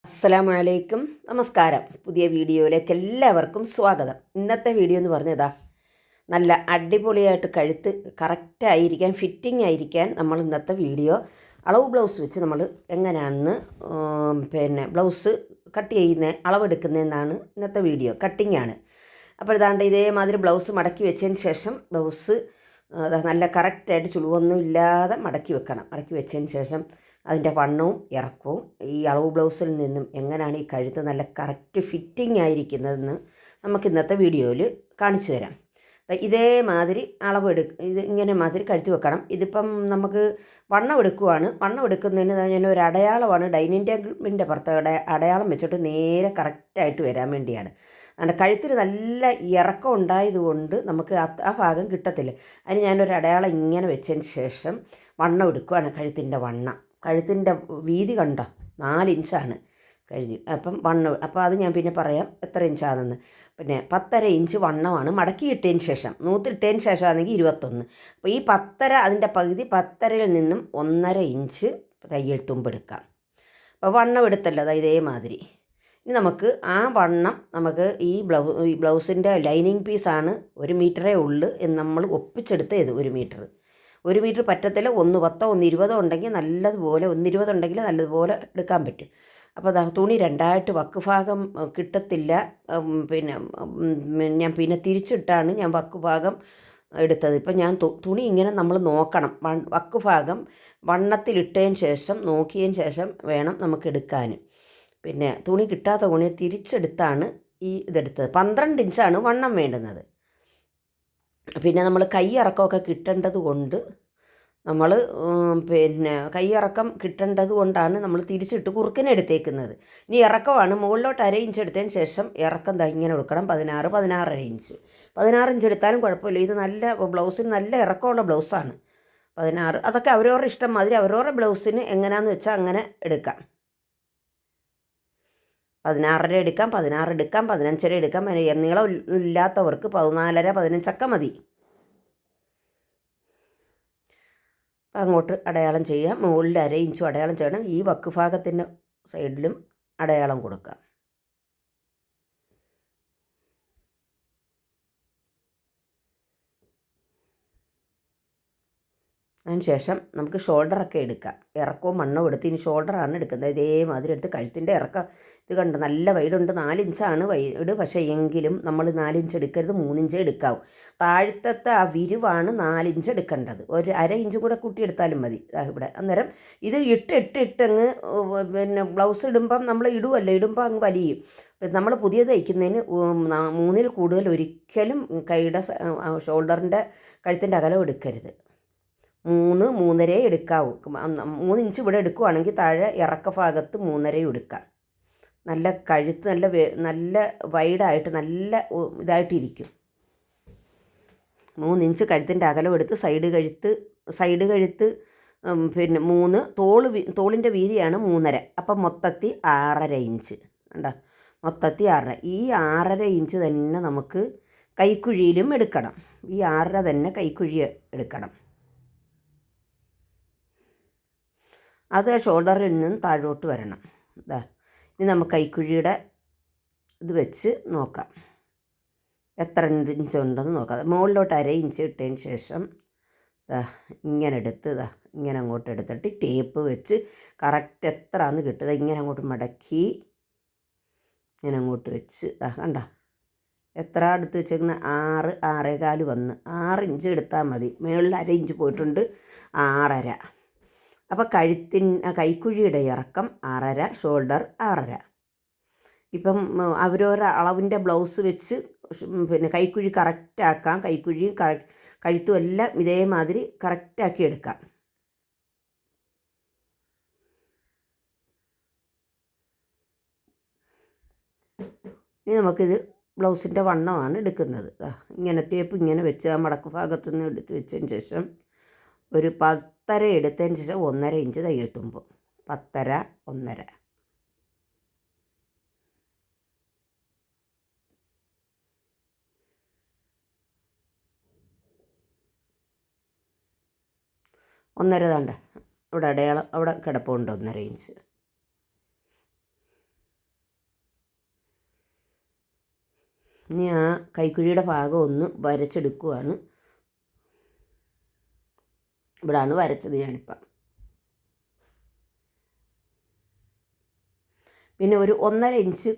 അസ്സലാമു അലൈക്കും. നമസ്കാരം. പുതിയ വീഡിയോയിലേക്ക് എല്ലാവർക്കും സ്വാഗതം. ഇന്നത്തെ വീഡിയോ എന്ന് പറഞ്ഞതാ നല്ല അടിപൊളിയായിട്ട് കഴുത്ത് കറക്റ്റായിരിക്കാൻ ഫിറ്റിംഗ് ആയിരിക്കാൻ നമ്മൾ ഇന്നത്തെ വീഡിയോ അളവ് ബ്ലൗസ് വെച്ച് നമ്മൾ എങ്ങനെയാണെന്ന് ബ്ലൗസ് കട്ട് ചെയ്യുന്ന അളവെടുക്കുന്നതെന്നാണ് ഇന്നത്തെ വീഡിയോ. കട്ടിംഗ് ആണ്. അപ്പോൾ ഇതാണ്ട് ഇതേമാതിരി ബ്ലൗസ് മടക്കി വെച്ചതിന് ശേഷം ബ്ലൗസ് നല്ല കറക്റ്റായിട്ട് ചുളിവൊന്നും ഇല്ലാതെ മടക്കി വെക്കണം. മടക്കി വെച്ചതിന് ശേഷം അതിൻ്റെ വണ്ണവും ഇറക്കവും ഈ അളവ് ബ്ലൗസിൽ നിന്നും എങ്ങനെയാണ് ഈ കഴുത്ത് നല്ല കറക്റ്റ് ഫിറ്റിംഗ് ആയിരിക്കുന്നതെന്ന് നമുക്ക് ഇന്നത്തെ വീഡിയോയിൽ കാണിച്ചു തരാം. ഇതേമാതിരി ഇത് ഇങ്ങനെ മാതിരി കഴുത്തി വെക്കണം. ഇതിപ്പം നമുക്ക് വണ്ണം എടുക്കുവാണ്. വണ്ണം എടുക്കുന്നതിന് ഞാൻ ഒരു അടയാളമാണ് ഡൈനിങ് ടേബിളിൻ്റെ പുറത്ത് അടയാളം വെച്ചിട്ട് നേരെ കറക്റ്റായിട്ട് വരാൻ വേണ്ടിയാണ്. അതുകൊണ്ട് കഴുത്തിന് നല്ല ഇറക്കം ഉണ്ടായതുകൊണ്ട് നമുക്ക് ആ ഭാഗം കിട്ടത്തില്ല. അതിന് ഞാനൊരു അടയാളം ഇങ്ങനെ വെച്ചതിന് ശേഷം വണ്ണം എടുക്കുവാണ്. കഴുത്തിൻ്റെ വീതി കണ്ടോ, 4 ഇഞ്ചാണ് കഴുതി. അപ്പം അത് ഞാൻ പിന്നെ പറയാം എത്ര ഇഞ്ചാണെന്ന്. പിന്നെ 10.5 ഇഞ്ച് വണ്ണമാണ് മടക്കിയിട്ടതിന് ശേഷം. നൂത്തിട്ടതിന് ശേഷം ആണെങ്കിൽ 21. അപ്പോൾ ഈ 10.5 അതിൻ്റെ പകുതി 10.5യിൽ നിന്നും 1.5 ഇഞ്ച് തയ്യൽ തുമ്പെടുക്കാം. അപ്പോൾ വണ്ണം എടുത്തല്ലോ അതാ ഇതേമാതിരി. ഇനി നമുക്ക് ആ വണ്ണം നമുക്ക് ഈ ബ്ലൗസിൻ്റെ ലൈനിങ് പീസാണ് 1 മീറ്ററേ ഉള്ളൂ എന്ന് നമ്മൾ ഒപ്പിച്ചെടുത്തത്. 1 മീറ്റർ പറ്റത്തില്ല. 1.10 1.20 ഉണ്ടെങ്കിൽ നല്ലതുപോലെ 1.20 ഉണ്ടെങ്കിൽ നല്ലതുപോലെ എടുക്കാൻ പറ്റും. അപ്പോൾ തുണി രണ്ടായിട്ട് വക്ക് ഭാഗം കിട്ടത്തില്ല. ഞാൻ പിന്നെ തിരിച്ചിട്ടാണ് ഞാൻ വക്ക് ഭാഗം എടുത്തത്. ഇപ്പം ഞാൻ തുണി ഇങ്ങനെ നമ്മൾ നോക്കണം. വക്ക് ഭാഗം വണ്ണത്തിലിട്ടതിന് ശേഷം നോക്കിയതിന് ശേഷം വേണം നമുക്ക് എടുക്കാൻ. പിന്നെ തുണി കിട്ടാത്ത തുണി തിരിച്ചെടുത്താണ് ഇതെടുത്തത്. 12 ഇഞ്ചാണ് വണ്ണം വേണ്ടുന്നത്. പിന്നെ നമ്മൾ കൈയിറക്കമൊക്കെ കിട്ടേണ്ടത് കൊണ്ട് കൈയിറക്കം കിട്ടേണ്ടത് കൊണ്ടാണ് നമ്മൾ തിരിച്ചിട്ട് കുറുക്കിനെ എടുത്തേക്കുന്നത്. ഇനി ഇറക്കമാണ് മുകളിലോട്ട് 1/2 ഇഞ്ച് എടുത്തതിന് ശേഷം ഇറക്കം ഇങ്ങനെ കൊടുക്കണം. 16 ഇഞ്ച് 16 ഇഞ്ച് എടുത്താലും കുഴപ്പമില്ല. ഇത് നല്ല ബ്ലൗസിന് നല്ല ഇറക്കമുള്ള ബ്ലൗസാണ്. 16 അതൊക്കെ അവരവരുടെ ഇഷ്ടം മാതിരി അവരവരുടെ ബ്ലൗസിന് എങ്ങനെയാണെന്ന് വെച്ചാൽ അങ്ങനെ എടുക്കാം. 16.5 എടുക്കാം, 16 എടുക്കാം, 15.5 എടുക്കാം. നീളം ഇല്ലാത്തവർക്ക് 14.5 15 മതി. അങ്ങോട്ട് അടയാളം ചെയ്യാം. മുകളിൽ 1/2 ഇഞ്ചും അടയാളം ചെയ്യണം. ഈ വക്ക് ഭാഗത്തിൻ്റെ സൈഡിലും അടയാളം കൊടുക്കാം. അതിനുശേഷം നമുക്ക് ഷോൾഡറൊക്കെ എടുക്കാം. ഇറക്കവും മണ്ണവും എടുത്ത് ഇനി ഷോൾഡറാണ് എടുക്കുന്നത്. ഇതേമാതിരി എടുത്ത് കഴുത്തിൻ്റെ ഇറക്കം ഇത് കണ്ട് നല്ല വൈഡുണ്ട്. 4 ഇഞ്ചാണ് വൈഡ്. പക്ഷേ എങ്കിലും നമ്മൾ 4 ഇഞ്ച് എടുക്കരുത്, 3 ഇഞ്ച് എടുക്കാവും. താഴത്തെ ആ വിരിവാണ് 4 ഇഞ്ച് എടുക്കേണ്ടത്. ഒരു 1/2 ഇഞ്ചും കൂടെ കൂട്ടിയെടുത്താലും മതി. ഇവിടെ അന്നേരം ഇത് ഇട്ടങ്ങ് ബ്ലൗസ് ഇടുമ്പം നമ്മൾ ഇടുമ്പോൾ അങ്ങ് വലിയും. നമ്മൾ പുതിയത് തയ്ക്കുന്നതിന് 3-ൽ കൂടുതൽ ഒരിക്കലും കൈയുടെ ഷോൾഡറിൻ്റെ കഴുത്തിൻ്റെ അകലം എടുക്കരുത്. 3-3.5 എടുക്കാവൂ. 3 ഇഞ്ച് ഇവിടെ എടുക്കുവാണെങ്കിൽ താഴെ ഇറക്ക ഭാഗത്ത് 3.5 എടുക്കാം. നല്ല കഴുത്ത് നല്ല വൈഡായിട്ട് നല്ല ഇതായിട്ടിരിക്കും. 3 ഇഞ്ച് കഴുത്തിൻ്റെ അകലം എടുത്ത് സൈഡ് കഴുത്ത് പിന്നെ 3 തോളിൻ്റെ വീതിയാണ് 3.5. അപ്പം മൊത്തത്തിൽ 6.5 ഇഞ്ച് കണ്ടോ, മൊത്തത്തിൽ 6.5. ഈ 6.5 ഇഞ്ച് തന്നെ നമുക്ക് കൈക്കുഴിയിലും എടുക്കണം. ഈ 6.5 തന്നെ കൈക്കുഴി എടുക്കണം. അത് ഷോൾഡറിൽ നിന്നും താഴോട്ട് വരണം. ഇനി നമുക്ക് കൈക്കുഴിയുടെ ഇത് വെച്ച് നോക്കാം എത്ര ഇഞ്ച് ഉണ്ടെന്ന് നോക്കാം. മുകളിലോട്ട് 1/2 ഇഞ്ച് ഇട്ടതിന് ശേഷം ഇങ്ങനെ എടുത്ത് ഇങ്ങനെ അങ്ങോട്ട് എടുത്തിട്ട് ടേപ്പ് വെച്ച് കറക്റ്റ് എത്രയാണെന്ന് കിട്ടുക ഇങ്ങനെ അങ്ങോട്ട് മടക്കി ഇങ്ങനെ അങ്ങോട്ട് വെച്ച് കണ്ട എത്ര എടുത്ത് വെച്ചേക്കുന്ന 6-6.25 വന്ന് 6 ഇഞ്ച് എടുത്താൽ മതി. മുകളിൽ 1/2 ഇഞ്ച് പോയിട്ടുണ്ട്, 6.5. അപ്പോൾ കൈക്കുഴിയുടെ ഇറക്കം 6.5, ഷോൾഡർ 6.5. ഇപ്പം അവരവരുടെ അളവിൻ്റെ ബ്ലൗസ് വെച്ച് പിന്നെ കൈക്കുഴി കറക്റ്റാക്കാം. കൈക്കുഴിയും കഴുത്തും എല്ലാം ഇതേമാതിരി കറക്റ്റാക്കി എടുക്കാം. ഇനി നമുക്കിത് ബ്ലൗസിൻ്റെ വണ്ണമാണ് എടുക്കുന്നത്. ഇങ്ങനെ ടേപ്പ് ഇങ്ങനെ വെച്ച് ആ മടക്ക് ഭാഗത്തു നിന്ന് എടുത്ത് വെച്ചതിന് ശേഷം ഒരു 10.5 എടുത്തതിന് ശേഷം 1.5 ഇഞ്ച് തയ്യൽ തുമ്പ്. 10.5 1.5. ഒന്നര താണ്ട ഇവിടെ അടയാളം അവിടെ കിടപ്പുണ്ട് 1.5 ഇഞ്ച്. ഇനി ആ കൈക്കുഴിയുടെ ഭാഗം ഒന്ന് വരച്ചെടുക്കുവാണ്. ഇവിടാണ് വരച്ചത് ഞാനിപ്പം. പിന്നെ ഒരു 1.5 ഇഞ്ച്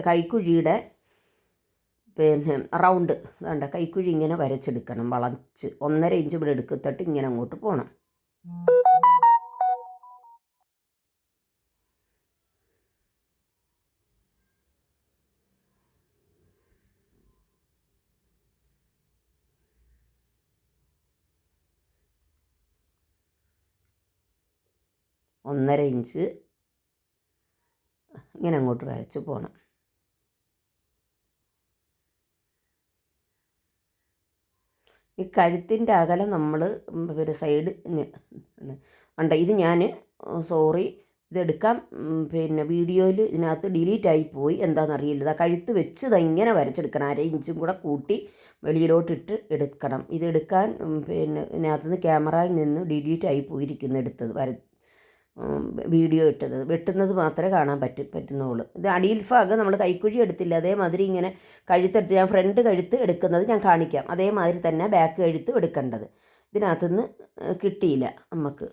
കൈക്കുഴിയുടെ റൗണ്ട് വേണ്ട കൈക്കുഴി ഇങ്ങനെ വരച്ചെടുക്കണം. വളച്ച് 1.5 ഇഞ്ച് ഇവിടെ എടുത്തിട്ട് ഇങ്ങനെ അങ്ങോട്ട് പോകണം. ഒന്നര ഇഞ്ച് ഇങ്ങനെ അങ്ങോട്ട് വരച്ച് പോകണം. ഈ കഴുത്തിൻ്റെ അകലം നമ്മൾ ഒരു സൈഡ് ഉണ്ട്. ഇത് ഞാൻ ഇതെടുക്കാം വീഡിയോയിൽ ഇതിനകത്ത് ഡിലീറ്റായി പോയി, എന്താണെന്നറിയില്ല. കഴുത്ത് വെച്ച് ഇങ്ങനെ വരച്ചെടുക്കണം. 1/2 ഇഞ്ചും കൂടെ കൂട്ടി വെളിയിലോട്ടിട്ട് എടുക്കണം. ഇതെടുക്കാൻ ഇതിനകത്തുനിന്ന് ക്യാമറയിൽ നിന്ന് ഡിലീറ്റായി പോയിരിക്കുന്നു. എടുത്തത് വീഡിയോ വെട്ടുന്നത് മാത്രമേ കാണാൻ പറ്റുന്നുള്ളൂ. ഇത് അടിയിൽ ഭാഗം നമ്മൾ കൈക്കുഴി എടുത്തില്ല, അതേമാതിരി ഇങ്ങനെ കഴുത്തെടുത്ത് ഞാൻ ഫ്രണ്ട് കഴുത്ത് എടുക്കുന്നത് ഞാൻ കാണിക്കാം. അതേമാതിരി തന്നെ ബാക്ക് കഴുത്ത് എടുക്കേണ്ടത്. ഇതിനകത്തുനിന്ന് കിട്ടിയില്ല നമുക്ക്.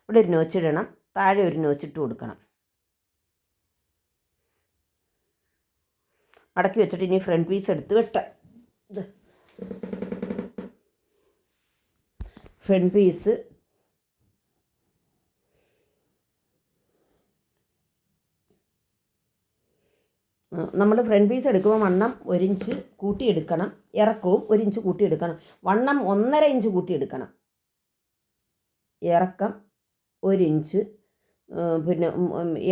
ഇവിടെ ഒരു നോച്ചിടണം, താഴെ ഒരു നോച്ചിട്ട് കൊടുക്കണം. മടക്കി വെച്ചിട്ട് ഇനി ഫ്രണ്ട് പീസ് എടുത്ത് വെട്ടാം. ഫ്രണ്ട് പീസ് നമ്മൾ ഫ്രണ്ട് പീസ് എടുക്കുമ്പോൾ വണ്ണം 1 ഇഞ്ച് കൂട്ടിയെടുക്കണം, ഇറക്കവും 1 ഇഞ്ച് കൂട്ടിയെടുക്കണം. വണ്ണം 1.5 ഇഞ്ച് കൂട്ടിയെടുക്കണം, ഇറക്കം 1 ഇഞ്ച്, പിന്നെ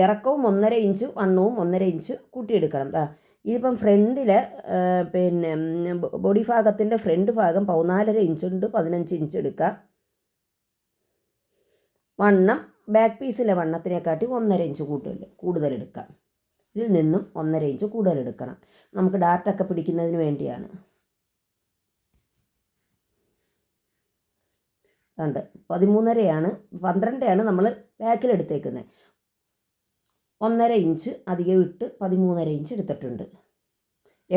ഇറക്കവും 1.5 ഇഞ്ച്, വണ്ണവും 1.5 ഇഞ്ച് കൂട്ടിയെടുക്കണം. ഇതിപ്പം ഫ്രണ്ടിൽ ബോഡി ഭാഗത്തിൻ്റെ ഫ്രണ്ട് ഭാഗം 14.5 ഇഞ്ചുണ്ട്, 15 ഇഞ്ച് എടുക്കാം. വണ്ണം ബാക്ക് പീസിലെ വണ്ണത്തിനെക്കാട്ടി 1.5 ഇഞ്ച് കൂടുതലെടുക്കാം. ഇതിൽ നിന്നും 1.5 ഇഞ്ച് കൂടുതലെടുക്കണം. നമുക്ക് ഡാർട്ടൊക്കെ പിടിക്കുന്നതിന് വേണ്ടിയാണ്. അതുകൊണ്ട് 12 നമ്മൾ ബാക്കിലെടുത്തേക്കുന്നത്. 1.5 ഇഞ്ച് അധികം ഇട്ട് 13.5 ഇഞ്ച് എടുത്തിട്ടുണ്ട്.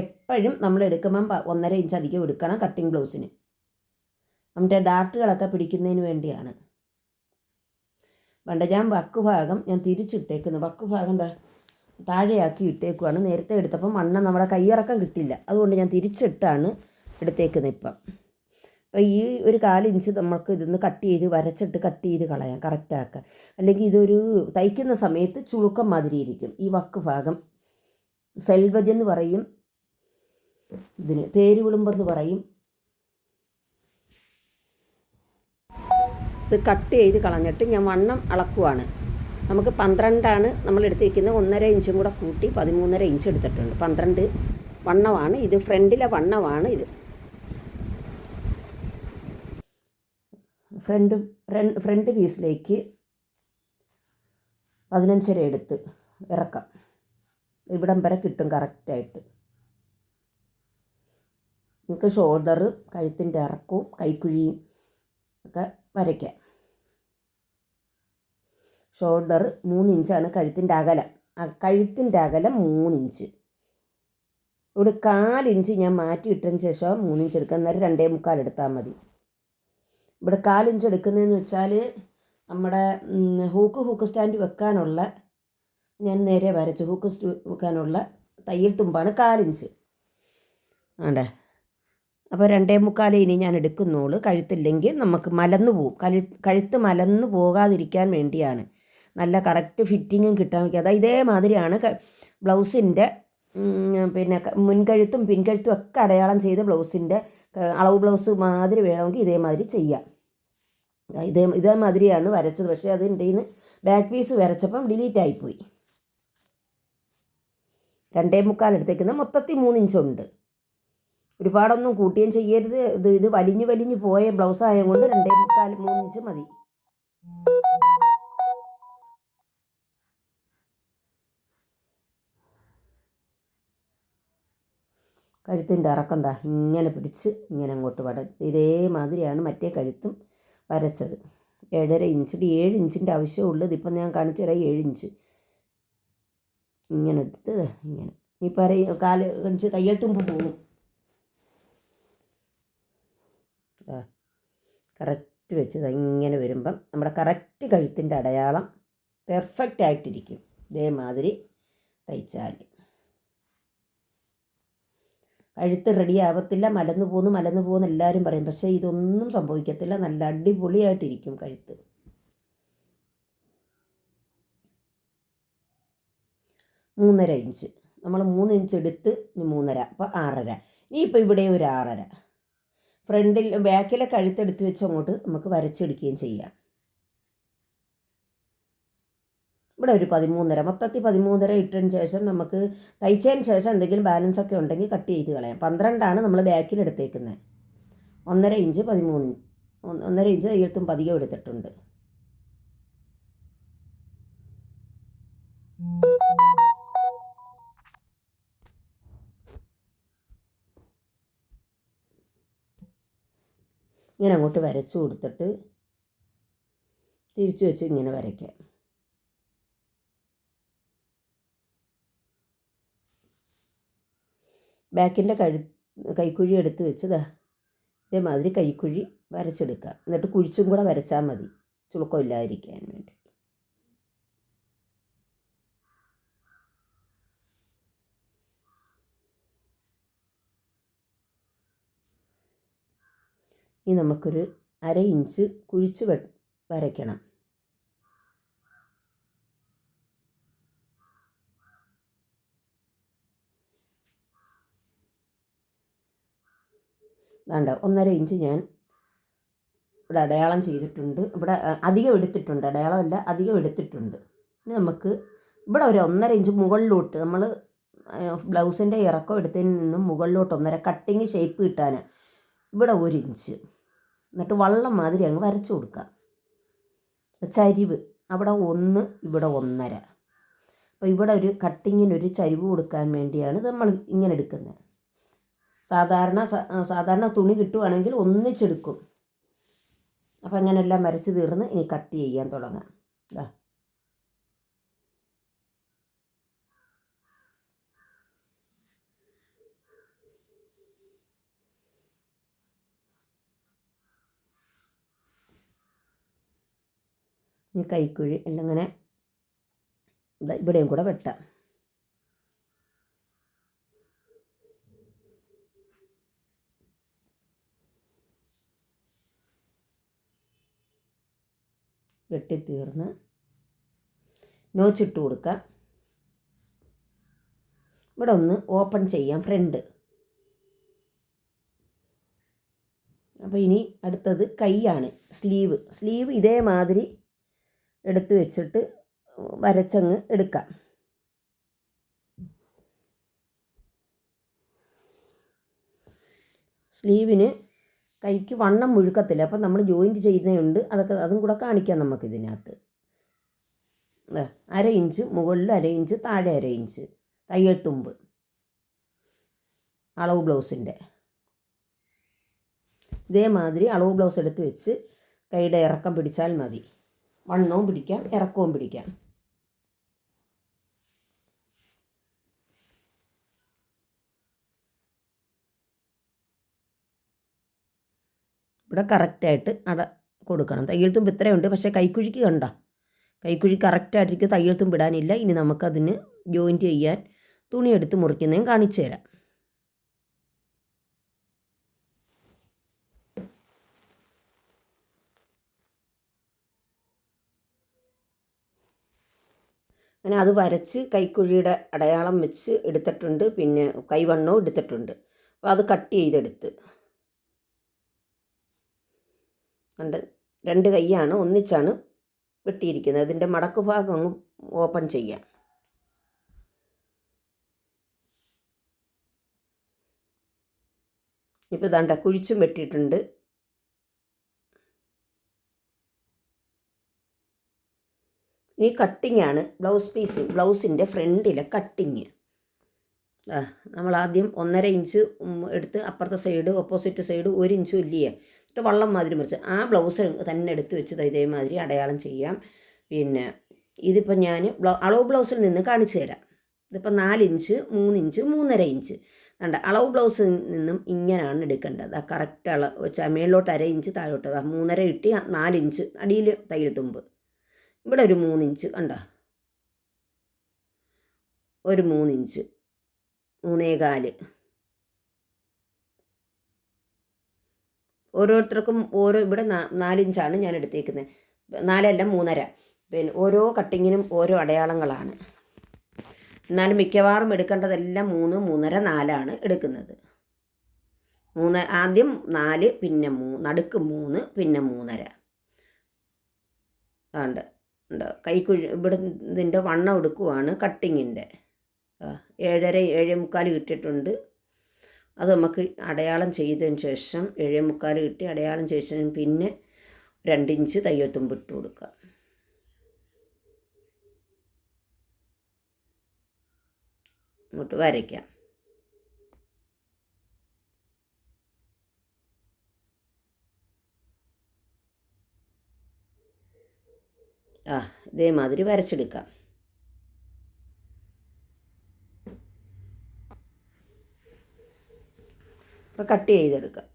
എപ്പോഴും നമ്മൾ എടുക്കുമ്പം 1.5 ഇഞ്ച് അധികം എടുക്കണം കട്ടിങ് ബ്ലൗസിന്. നമ്മുടെ ഡാർട്ടുകളൊക്കെ പിടിക്കുന്നതിന് വേണ്ടിയാണ്. ഞാൻ വക്ക് ഭാഗം തിരിച്ചിട്ടേക്കുന്നു. വക്ക് ഭാഗം താഴെയാക്കി ഇട്ടേക്കുവാണ്. നേരത്തെ എടുത്തപ്പം വണ്ണം നമ്മുടെ കൈയിറക്കം കിട്ടില്ല, അതുകൊണ്ട് ഞാൻ തിരിച്ചിട്ടാണ് എടുത്തേക്കുന്നത് ഇപ്പം. അപ്പോൾ ഈ ഒരു 1/4 ഇഞ്ച് നമുക്ക് ഇതൊന്ന് വരച്ചിട്ട് കട്ട് ചെയ്ത് കളയാം, കറക്റ്റാക്കാം. അല്ലെങ്കിൽ ഇതൊരു തയ്ക്കുന്ന സമയത്ത് ചുളുക്കം മാതിരി ഇരിക്കും. ഈ വക്ക് ഭാഗം സെൽവജ് എന്ന് പറയും, ഇതിന് തേരുവിളുമ്പെന്ന് പറയും. ഇത് കട്ട് ചെയ്ത് കളഞ്ഞിട്ട് ഞാൻ വണ്ണം അളക്കുവാണ്. നമുക്ക് 12 നമ്മൾ എടുത്തിരിക്കുന്നത്. 1.5 ഇഞ്ചും കൂടെ കൂട്ടി 13.5 ഇഞ്ച് എടുത്തിട്ടുണ്ട്. 12 വണ്ണമാണ് ഇത്, ഫ്രണ്ടിലെ വണ്ണമാണ് ഇത്. ഫ്രണ്ട് പീസിലേക്ക് 15.5 എടുത്ത് ഇറക്കാം. ഇവിടം വരെ കിട്ടും കറക്റ്റായിട്ട്. നമുക്ക് ഷോൾഡർ, കഴുത്തിൻ്റെ ഇറക്കവും കൈക്കുഴിയും ഒക്കെ വരയ്ക്കാം. ഷോൾഡർ 3 ഇഞ്ചാണ് കഴുത്തിൻ്റെ അകലം. കഴുത്തിൻ്റെ അകലം 3 ഇഞ്ച്. ഇവിടെ 1/4 ഇഞ്ച് ഞാൻ മാറ്റിയിട്ടതിന് ശേഷം 3 ഇഞ്ച് എടുക്കുക. അന്നേരം 2.25 എടുത്താൽ മതി. ഇവിടെ 1/4 ഇഞ്ച് എടുക്കുന്നതെന്ന് വെച്ചാൽ നമ്മുടെ ഹൂക്ക് സ്റ്റാൻഡ് വെക്കാനുള്ള, ഞാൻ നേരെ വരച്ച് ഹൂക്ക് വെക്കാനുള്ള തയ്യൽ തുമ്പാണ് 1/4 ഇഞ്ച്. ആണ്ടേ, അപ്പോൾ 2.25 ഇനി ഞാൻ എടുക്കുന്നുള്ളൂ. കഴുത്തില്ലെങ്കിൽ നമുക്ക് മലന്ന് പോവും. കഴുത്ത് മലന്ന് പോകാതിരിക്കാൻ വേണ്ടിയാണ്. നല്ല കറക്റ്റ് ഫിറ്റിങ്ങും കിട്ടാൻ വയ്ക്കുക. അതായത് ഇതേമാതിരിയാണ് ബ്ലൗസിൻ്റെ മുൻകഴുത്തും പിൻകഴുത്തും ഒക്കെ അടയാളം ചെയ്ത് ബ്ലൗസിൻ്റെ അളവ് ബ്ലൗസ് മാതിരി വേണമെങ്കിൽ ഇതേമാതിരി ചെയ്യാം. ഇതേമാതിരിയാണ് വരച്ചത്. പക്ഷേ അതിൻ്റെ നിന്ന് ബാക്ക് പീസ് വരച്ചപ്പം ഡിലീറ്റ് ആയിപ്പോയി. 2.25 എടുത്തേക്കുന്നത്. മൊത്തത്തിൽ 3 ഇഞ്ചുണ്ട്. ഒരുപാടൊന്നും കൂട്ടുകയും ചെയ്യരുത്. ഇത് വലിഞ്ഞു പോയ ബ്ലൗസ് ആയതുകൊണ്ട് 2.25 3 ഇഞ്ച് മതി. കഴുത്തിൻ്റെ ഇറക്കം ഇങ്ങനെ പിടിച്ച് ഇങ്ങനെ അങ്ങോട്ട് ഇതേമാതിരിയാണ് മറ്റേ കഴുത്തും വരച്ചത്. 7.5 ഇഞ്ച് 7 ഇഞ്ചിൻ്റെ ആവശ്യമുള്ളൂ. ഇതിപ്പം ഞാൻ കാണിച്ചു തരാം. 7 ഇഞ്ച് ഇങ്ങനെ എടുത്ത് ഇങ്ങനെ ഇനിയിപ്പോൾ കാല് വെച്ച് തയ്യൽ തുമ്പ് പോകും. കറക്റ്റ് വെച്ച് ഇങ്ങനെ വരുമ്പം നമ്മുടെ കറക്റ്റ് കഴുത്തിൻ്റെ അടയാളം പെർഫെക്റ്റ് ആയിട്ടിരിക്കും. ഇതേമാതിരി തയ്ച്ചാൽ കഴുത്ത് റെഡി ആവത്തില്ല, മലന്ന് പോകുന്നു എല്ലാവരും പറയും. പക്ഷേ ഇതൊന്നും സംഭവിക്കത്തില്ല, നല്ല അടിപൊളിയായിട്ടിരിക്കും കഴുത്ത്. 3.5 ഇഞ്ച് നമ്മൾ 3 ഇഞ്ച് എടുത്ത് 3.5, അപ്പോൾ 6.5. ഇനിയിപ്പോൾ ഇവിടെ ഒരു 6.5 ഫ്രണ്ടിൽ ബാക്കിലെ കഴുത്തെടുത്ത് വെച്ച് അങ്ങോട്ട് നമുക്ക് വരച്ചെടുക്കുകയും ചെയ്യാം. ഇവിടെ ഒരു 13.5, മൊത്തത്തിൽ 13.5 ഇട്ടതിന് ശേഷം നമുക്ക് തയ്ച്ചതിന് ശേഷം എന്തെങ്കിലും ബാലൻസ് ഒക്കെ ഉണ്ടെങ്കിൽ കട്ട് ചെയ്ത് കളയാം. 12 നമ്മൾ ബാക്കിൽ എടുത്തേക്കുന്നത്. 1.5 ഇഞ്ച് 13, 1.5 ഇഞ്ച് തയ്യൽത്തും പതികം എടുത്തിട്ടുണ്ട്. ഇങ്ങനെ അങ്ങോട്ട് വരച്ചു കൊടുത്തിട്ട് തിരിച്ചു വെച്ച് ഇങ്ങനെ വരയ്ക്കാം. ബാക്കിൻ്റെ കൈക്കുഴി എടുത്ത് വെച്ചതാ ഇതേമാതിരി കൈക്കുഴി വരച്ചെടുക്കുക. എന്നിട്ട് കുഴിച്ചും കൂടെ വരച്ചാൽ മതി, ചുളുക്കമില്ലാതിരിക്കാൻ വേണ്ടി. ഇനി നമുക്കൊരു 1/2 ഇഞ്ച് കുഴിച്ച് വരയ്ക്കണം. വേണ്ട 1.5 ഇഞ്ച് ഞാൻ ഇവിടെ അടയാളം ചെയ്തിട്ടുണ്ട്. ഇവിടെ അധികം എടുത്തിട്ടുണ്ട്, അടയാളമല്ല അധികം എടുത്തിട്ടുണ്ട്. ഇനി നമുക്ക് ഇവിടെ ഒരു 1.5 ഇഞ്ച് മുകളിലോട്ട്, നമ്മൾ ബ്ലൗസിൻ്റെ ഇറക്കം എടുത്തതിൽ നിന്നും മുകളിലോട്ട് 1.5 കട്ടിങ് ഷേപ്പ് കിട്ടാൻ ഇവിടെ 1 ഇഞ്ച്, എന്നിട്ട് വള്ളം മാതിരി അങ്ങ് വരച്ചു കൊടുക്കാം. ചരിവ് അവിടെ 1, ഇവിടെ 1.5. അപ്പോൾ ഇവിടെ ഒരു കട്ടിങ്ങിനൊരു ചരിവ് കൊടുക്കാൻ വേണ്ടിയാണ് നമ്മൾ ഇങ്ങനെ എടുക്കുന്നത്. സാധാരണ തുണി കിട്ടുവാണെങ്കിൽ ഒന്നിച്ചെടുക്കും. അപ്പം അങ്ങനെയെല്ലാം വരച്ച് തീർന്ന് ഇനി കട്ട് ചെയ്യാൻ തുടങ്ങാം. ഇതാ ഈ കൈക്കുഴി എല്ലാം ഇങ്ങനെ ഇവിടെയും കൂടെ വെട്ടാം. വെട്ടിത്തീർന്ന് നോച്ചിട്ട് കൊടുക്കാം. ഇവിടെ ഒന്ന് ഓപ്പൺ ചെയ്യാം ഫ്രണ്ട്. അപ്പോൾ ഇനി അടുത്തത് കൈയാണ്. സ്ലീവ് ഇതേമാതിരി എടുത്ത് വെച്ചിട്ട് വരച്ചങ്ങ് എടുക്കാം. സ്ലീവിന് കൈക്ക് വണ്ണം മുഴുക്കത്തില്ല, അപ്പം നമ്മൾ ജോയിൻറ്റ് ചെയ്യുന്നതുകൊണ്ട് അതും കൂടെ കാണിക്കാം നമുക്കിതിനകത്ത്. 1/2 ഇഞ്ച് മുകളിൽ 1/2 ഇഞ്ച് താഴെ 1/2 ഇഞ്ച് തയ്യൽ തുമ്പ് അളവ് ബ്ലൗസിൻ്റെ. ഇതേമാതിരി അളവ് ബ്ലൗസ് എടുത്ത് വെച്ച് കൈയുടെ ഇറക്കം പിടിച്ചാൽ മതി. വണ്ണവും പിടിക്കാം, ഇറക്കവും പിടിക്കാം. ഇവിടെ കറക്റ്റായിട്ട് കൊടുക്കണം. തയ്യൽ തുമ്പ് ഇത്രയുണ്ട്, പക്ഷേ കൈക്കുഴിക്ക് കൈക്കുഴി കറക്റ്റായിട്ടിരിക്കും, തയ്യൽ തുമ്പ് ഇടാനില്ല. ഇനി നമുക്കതിന് ജോയിൻറ്റ് ചെയ്യാൻ തുണി എടുത്ത് മുറിക്കുന്നതും കാണിച്ചു തരാം. അങ്ങനെ അത് വരച്ച് കൈക്കുഴിയുടെ അടയാളം വെച്ച് എടുത്തിട്ടുണ്ട്. പിന്നെ കൈവണ്ണവും എടുത്തിട്ടുണ്ട്. അപ്പോൾ അത് കട്ട് ചെയ്തെടുത്ത് കണ്ട് 2 കൈയാണ് ഒന്നിച്ചാണ് വെട്ടിയിരിക്കുന്നത്. അതിൻ്റെ മടക്ക് ഭാഗം അങ്ങ് ഓപ്പൺ ചെയ്യാം. ഇപ്പോൾ ഇതാണ്ട കുഴിച്ചും വെട്ടിയിട്ടുണ്ട്. ഇനി കട്ടിങ്ങാണ് ബ്ലൗസിൻ്റെ ഫ്രണ്ടിലെ കട്ടിങ്. നമ്മൾ ആദ്യം 1.5 ഇഞ്ച് എടുത്ത് അപ്പുറത്തെ സൈഡ് ഓപ്പോസിറ്റ് സൈഡ് 1 ഇഞ്ചും ഇല്ലേ, എന്നിട്ട് വള്ളം മാതിരി മുറിച്ച് ആ ബ്ലൗസ് തന്നെ എടുത്ത് വെച്ച് ഇതേമാതിരി അടയാളം ചെയ്യാം. പിന്നെ ഇതിപ്പോൾ ഞാൻ അളവ് ബ്ലൗസിൽ നിന്ന് കാണിച്ചു തരാം. ഇതിപ്പോൾ 4 ഇഞ്ച് 3 ഇഞ്ച് 3.5 ഇഞ്ച് കണ്ട അളവ് ബ്ലൗസിൽ നിന്നും ഇങ്ങനെയാണ് എടുക്കേണ്ടത്. കറക്റ്റ് അളവ് മേളിലോട്ട് 1/2 ഇഞ്ച് താഴോട്ട് 3.5 ഇട്ടി 4 ഇഞ്ച് അടിയിൽ തയ്യൽ തുമ്പ്. ഇവിടെ ഒരു 3 ഇഞ്ച് കണ്ട ഒരു 3 ഇഞ്ച് 3.25. ഓരോരുത്തർക്കും ഓരോ ഇവിടെ 4 ഇഞ്ചാണ് ഞാൻ എടുത്തേക്കുന്നത്. 4 അല്ല 3.5. പിന്നെ ഓരോ കട്ടിങ്ങിനും ഓരോ അടയാളങ്ങളാണ്. എന്നാലും മിക്കവാറും എടുക്കേണ്ടതെല്ലാം 3, 3.5, 4 എടുക്കുന്നത്. 3 ആദ്യം 4 പിന്നെ 3 നടുക്ക് 3 പിന്നെ 3.5. ഉണ്ട് ഉണ്ട് ഇവിടെ ഇതിൻ്റെ വണ്ണം എടുക്കുവാണ് കട്ടിങ്ങിൻ്റെ 7.5 7.25 കിട്ടിയിട്ടുണ്ട്. അത് നമുക്ക് അടയാളം ചെയ്തതിന് ശേഷം 7.25 കിട്ടി അടയാളം ചെയ്ത ശേഷം പിന്നെ 2 ഇഞ്ച് തയ്യൽ തുമ്പ് ഇട്ട് കൊടുക്കുക. ഇങ്ങോട്ട് വരയ്ക്കാം. ഇതേമാതിരി വരച്ചെടുക്കാം. അപ്പോൾ കട്ട് ചെയ്തെടുക്കാം.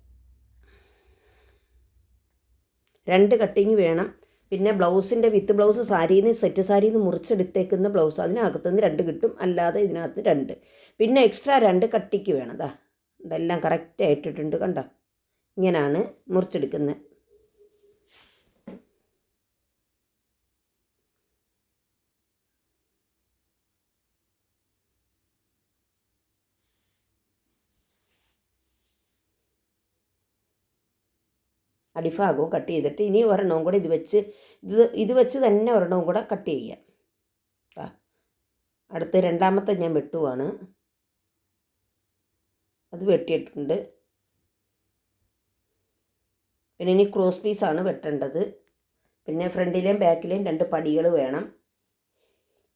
2 കട്ടിങ് വേണം. പിന്നെ ബ്ലൗസിൻ്റെ വിത്ത് ബ്ലൗസ് സെറ്റ് സാരിയിൽ നിന്ന് മുറിച്ചെടുത്തേക്കുന്ന ബ്ലൗസ് അതിനകത്തുനിന്ന് 2 കിട്ടും, അല്ലാതെ ഇതിനകത്ത് 2. പിന്നെ എക്സ്ട്രാ 2 കട്ടിക്ക് വേണം. ഇതെല്ലാം കറക്റ്റ് ആയിട്ടിട്ടുണ്ട് കണ്ടോ. ഇങ്ങനെയാണ് മുറിച്ചെടുക്കുന്നത്. അടിഭാഗവും കട്ട് ചെയ്തിട്ട് ഇനി ഒരെണ്ണവും കൂടെ ഇത് വെച്ച് തന്നെ ഒരെണ്ണവും കൂടെ കട്ട് ചെയ്യാം. അടുത്ത് രണ്ടാമത്തെ ഞാൻ വെട്ടുവാണ്. അത് വെട്ടിയിട്ടുണ്ട്. പിന്നെ ഇനി ക്രോസ് പീസാണ് വെട്ടേണ്ടത്. പിന്നെ ഫ്രണ്ടിലെയും ബാക്കിലെയും 2 പടികൾ വേണം.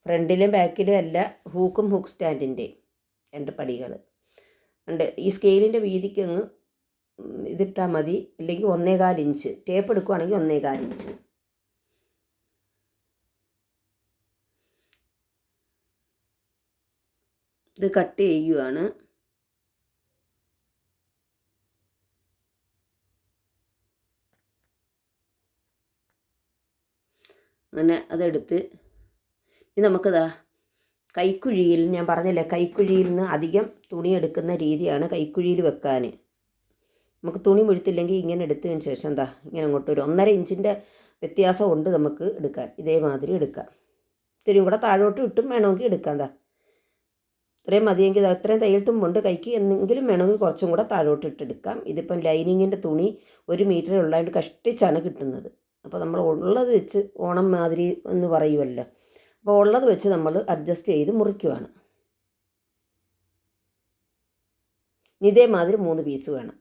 ഫ്രണ്ടിലെയും ബാക്കിലും അല്ല, ഹൂക്കും ഹൂക്ക് സ്റ്റാൻഡിൻ്റെയും 2 പടികൾ ഉണ്ട്. ഈ സ്കെയിലിൻ്റെ വീതിക്ക് അങ്ങ് ഇതിട്ടാൽ മതി. അല്ലെങ്കിൽ 1.25 ഇഞ്ച് ടേപ്പ് എടുക്കുവാണെങ്കിൽ 1.25 ഇഞ്ച്. ഇത് കട്ട് ചെയ്യുകയാണ്. അങ്ങനെ അതെടുത്ത് ഇനി നമുക്കിതാ കൈക്കുഴിയിൽ, ഞാൻ പറഞ്ഞില്ലേ കൈക്കുഴിയിൽ നിന്ന് അധികം തുണി എടുക്കുന്ന രീതിയാണ് കൈക്കുഴിയിൽ വെക്കാൻ. നമുക്ക് തുണി മുഴുത്തില്ലെങ്കിൽ ഇങ്ങനെ എടുത്തതിന് ശേഷം ഇങ്ങനെ അങ്ങോട്ട് ഒരു 1.5 ഇഞ്ചിൻ്റെ വ്യത്യാസം ഉണ്ട് നമുക്ക് എടുക്കാൻ. ഇതേമാതിരി എടുക്കാം. ഇത്തിരിയും കൂടെ താഴോട്ട് ഇട്ടും വേണമെങ്കിൽ എടുക്കാം. ഇത്രയും മതിയെങ്കിൽ ഇത്രയും തയ്യൽ തുമ്പുണ്ട് കൈക്ക് എന്നെങ്കിലും വേണമെങ്കിൽ കുറച്ചും കൂടെ താഴോട്ട് ഇട്ടെടുക്കാം. ഇതിപ്പം ലൈനിങ്ങിൻ്റെ തുണി 1 മീറ്റർ ഉള്ളതുകൊണ്ട് കഷ്ടിച്ചാണ് കിട്ടുന്നത്. അപ്പോൾ നമ്മൾ ഉള്ളത് വെച്ച് ഓണം മാതിരി എന്ന് പറയുമല്ലോ, അപ്പോൾ ഉള്ളത് വെച്ച് നമ്മൾ അഡ്ജസ്റ്റ് ചെയ്ത് മുറിക്കുവാണ്. ഇതേമാതിരി 3 പീസ് വേണം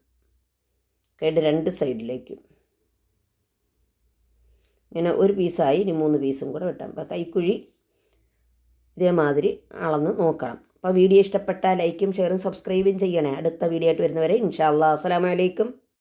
കേട്ട് 2 സൈഡിലേക്കും. ഇങ്ങനെ 1 പീസായി. ഇനി 3 പീസും കൂടെ വെട്ടാം. അപ്പോൾ കൈക്കുഴി ഇതേമാതിരി അളന്ന് നോക്കണം. അപ്പോൾ വീഡിയോ ഇഷ്ടപ്പെട്ടാൽ ലൈക്കും ഷെയറും സബ്സ്ക്രൈബും ചെയ്യണേ. അടുത്ത വീഡിയോ ആയിട്ട് വരുന്നവരെ ഇൻഷാ അല്ലാഹ്. അസ്സലാമു അലൈക്കും.